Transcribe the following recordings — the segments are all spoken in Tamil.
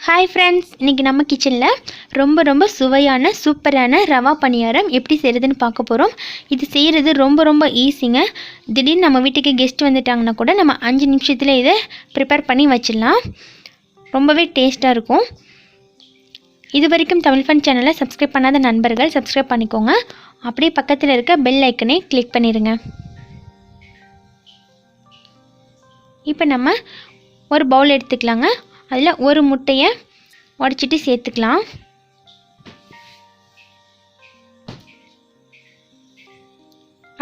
ஹாய் ஃப்ரெண்ட்ஸ், இன்றைக்கி நம்ம கிச்சனில் ரொம்ப சுவையான சூப்பரான ரவா பனியாரம் எப்படி செய்கிறதுன்னு பார்க்க போகிறோம். இது செய்கிறது ரொம்ப ஈஸிங்க. திடீர்னு நம்ம வீட்டுக்கு கெஸ்ட் வந்துட்டாங்கன்னா கூட நம்ம 5 நிமிஷத்தில் இதை ப்ரிப்பேர் பண்ணி வச்சிடலாம். ரொம்பவே டேஸ்ட்டாக இருக்கும். இது வரைக்கும் தமிழ் ஃபன் சேனலை சப்ஸ்கிரைப் பண்ணாத நண்பர்கள் சப்ஸ்கிரைப் பண்ணிக்கோங்க. அப்படியே பக்கத்தில் இருக்க பெல் ஐக்கனை கிளிக் பண்ணிடுங்க. இப்போ நம்ம ஒரு பவுல் எடுத்துக்கலாங்க. அதில் ஒரு முட்டையை உடைச்சிட்டு சேர்த்துக்கலாம்.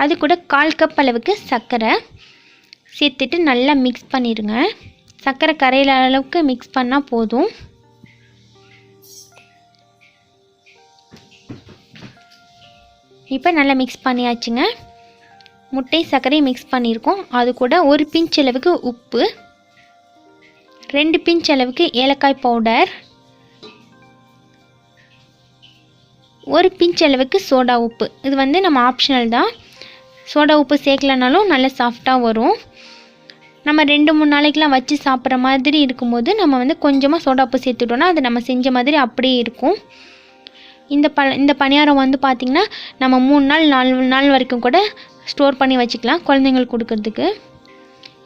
அது கூட 1/4 கப் அளவுக்கு சர்க்கரை சேர்த்துட்டு நல்லா மிக்ஸ் பண்ணிடுங்க. சர்க்கரை கரையிற அளவுக்கு மிக்ஸ் பண்ணால் போதும். இப்போ நல்லா மிக்ஸ் பண்ணியாச்சுங்க. முட்டை சர்க்கரை மிக்ஸ் பண்ணியிருக்கோம். அது கூட ஒரு பிஞ்ச் அளவுக்கு உப்பு, 2 பிஞ்ச் அளவுக்கு ஏலக்காய் பவுடர், 1 பிஞ்ச் அளவுக்கு சோடா உப்பு. இது வந்து நம்ம ஆப்ஷனல் தான். சோடா உப்பு சேர்க்கலனாலும் நல்லா சாஃப்டாக வரும். நம்ம 2-3 நாளைக்கெலாம் வச்சு சாப்பிட்ற மாதிரி இருக்கும்போது நம்ம வந்து கொஞ்சமாக சோடா உப்பு சேர்த்துட்டோன்னா அது நம்ம செஞ்ச மாதிரி அப்படியே இருக்கும். இந்த பணியாரம் வந்து பார்த்திங்கன்னா நம்ம 3 நாள் 4 நாள் வரைக்கும் கூட ஸ்டோர் பண்ணி வச்சுக்கலாம் குழந்தைங்களுக்கு கொடுக்கறதுக்கு.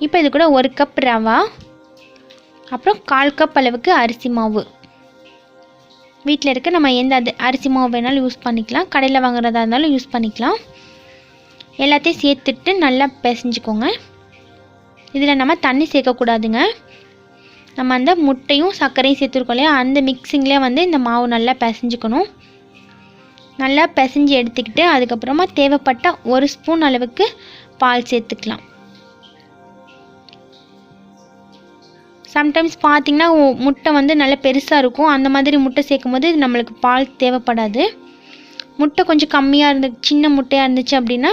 இப்போ இது கூட 1 கப் ரவா, அப்புறம் 1/4 கப் அளவுக்கு அரிசி மாவு. வீட்டில் இருக்க நம்ம எந்த அரிசி மாவு வேணாலும் யூஸ் பண்ணிக்கலாம். கடையில் வாங்குறதா இருந்தாலும் யூஸ் பண்ணிக்கலாம். எல்லாத்தையும் சேர்த்துட்டு நல்லா பிசைஞ்சுக்கோங்க. இதில் நம்ம தண்ணி சேர்க்கக்கூடாதுங்க. நம்ம அந்த முட்டையும் சர்க்கரையும் சேர்த்துருக்கோம் இல்லையா, அந்த மிக்சிங்லேயே வந்து இந்த மாவு நல்லா பிசைஞ்சுக்கணும். நல்லா பிசைஞ்சு எடுத்துக்கிட்டு அதுக்கப்புறமா தேவைப்பட்ட 1 ஸ்பூன் அளவுக்கு பால் சேர்த்துக்கலாம். சம்டைம்ஸ் பார்த்திங்கன்னா முட்டை வந்து நல்லா பெருசாக இருக்கும். அந்த மாதிரி முட்டை சேர்க்கும் போது நம்மளுக்கு பால் தேவைப்படாது. முட்டை கொஞ்சம் கம்மியாக சின்ன முட்டையாக இருந்துச்சு அப்படின்னா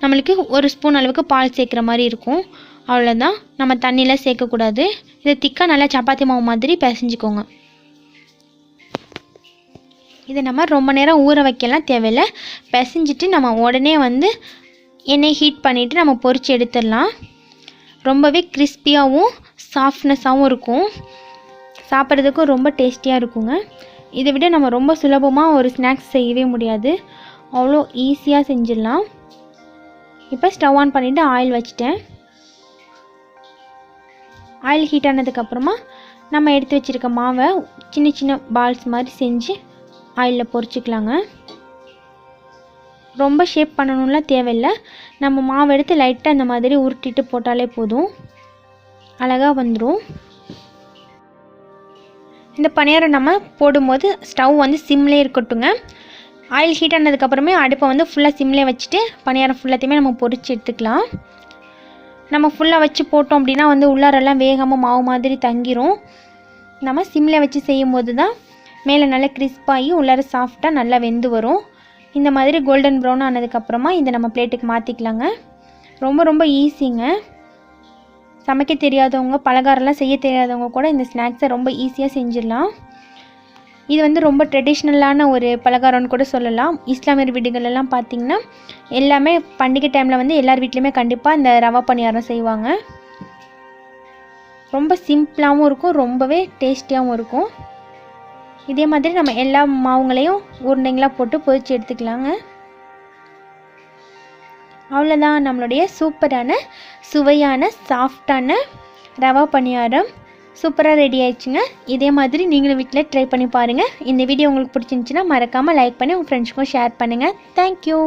நம்மளுக்கு 1 ஸ்பூன் அளவுக்கு பால் சேர்க்குற மாதிரி இருக்கும். அவ்வளோதான். நம்ம தண்ணியில் சேர்க்கக்கூடாது. இதை திக்காக நல்லா சப்பாத்தி மாவு மாதிரி பிசைஞ்சிக்கோங்க. இதை நம்ம ரொம்ப நேரம் ஊற வைக்கலாம் தேவையில்லை. பிசைஞ்சிட்டு நம்ம உடனே வந்து எண்ணெய் ஹீட் பண்ணிவிட்டு நம்ம பொரித்து எடுத்துடலாம். ரொம்பவே கிறிஸ்பியாகவும் சாஃப்ட்னஸாகவும் இருக்கும். சாப்பிட்றதுக்கும் ரொம்ப டேஸ்டியாக இருக்குங்க. இதை விட நம்ம ரொம்ப சுலபமாக ஒரு ஸ்நாக்ஸ் செய்யவே முடியாது. அவ்வளோ ஈஸியாக செஞ்சிடலாம். இப்போ ஸ்டவ் ஆன் பண்ணிவிட்டு ஆயில் வச்சுட்டேன். ஆயில் ஹீட் ஆனதுக்கப்புறமா நம்ம எடுத்து வச்சுருக்க மாவை சின்ன பால்ஸ் மாதிரி செஞ்சு ஆயிலில் பொரிச்சிக்கலாங்க. ரொம்ப ஷேப் பண்ணணும்லாம் தேவையில்லை. நம்ம மாவு எடுத்து லைட்டாக இந்த மாதிரி உருட்டிட்டு போட்டாலே போதும், அழகாக வந்துடும். இந்த பணியாரம் நம்ம போடும்போது ஸ்டவ் வந்து சிம்லேயே இருக்கட்டுங்க. ஆயில் ஹீட் ஆனதுக்கப்புறமே அடுப்பை வந்து ஃபுல்லாக சிம்லேயே வச்சுட்டு பணியாரம் ஃபுல்லாத்தையுமே நம்ம பொரித்து எடுத்துக்கலாம். நம்ம ஃபுல்லாக வச்சு போட்டோம் அப்படின்னா வந்து உள்ளாரெல்லாம் வேகாமல் மாவு மாதிரி தங்கிரும். நம்ம சிம்லேயே வச்சு செய்யும்போது தான் மேலே நல்லா கிறிஸ்பாகி உள்ளார சாஃப்டாக நல்லா வெந்து வரும். இந்த மாதிரி கோல்டன் ப்ரௌன் ஆனதுக்கப்புறமா இதை நம்ம பிளேட்டுக்கு மாற்றிக்கலாங்க. ரொம்ப ஈஸிங்க. சமைக்க தெரியாதவங்க, பலகாரம்லாம் செய்ய தெரியாதவங்க கூட இந்த ஸ்நாக்ஸை ரொம்ப ஈஸியாக செஞ்சிடலாம். இது வந்து ரொம்ப ட்ரெடிஷ்னலான ஒரு பலகாரம்னு கூட சொல்லலாம். இஸ்லாமியர் வீடுகளெல்லாம் பார்த்திங்கன்னா எல்லாமே பண்டிகை டைமில் வந்து எல்லார் வீட்லேயுமே கண்டிப்பாக இந்த ரவா பணியாரம் செய்வாங்க. ரொம்ப சிம்பிளாகவும் இருக்கும், ரொம்பவே டேஸ்டியாகவும் இருக்கும். இதே மாதிரி நம்ம எல்லா மாவுங்களையும் உருண்டைங்களாக போட்டு பொரித்து எடுத்துக்கலாங்க. அவ்வளோதான், நம்மளுடைய சூப்பரான சுவையான சாஃப்டான ரவா பணியாரம் சூப்பராக ரெடி ஆயிடுச்சுங்க. இதே மாதிரி நீங்களும் வீட்டில் ட்ரை பண்ணி பாருங்கள். இந்த வீடியோ உங்களுக்கு பிடிச்சிருந்துச்சின்னா மறக்காமல் லைக் பண்ணி உங்கள் ஃப்ரெண்ட்ஸ்க்கும் ஷேர் பண்ணுங்கள். தேங்க்யூ.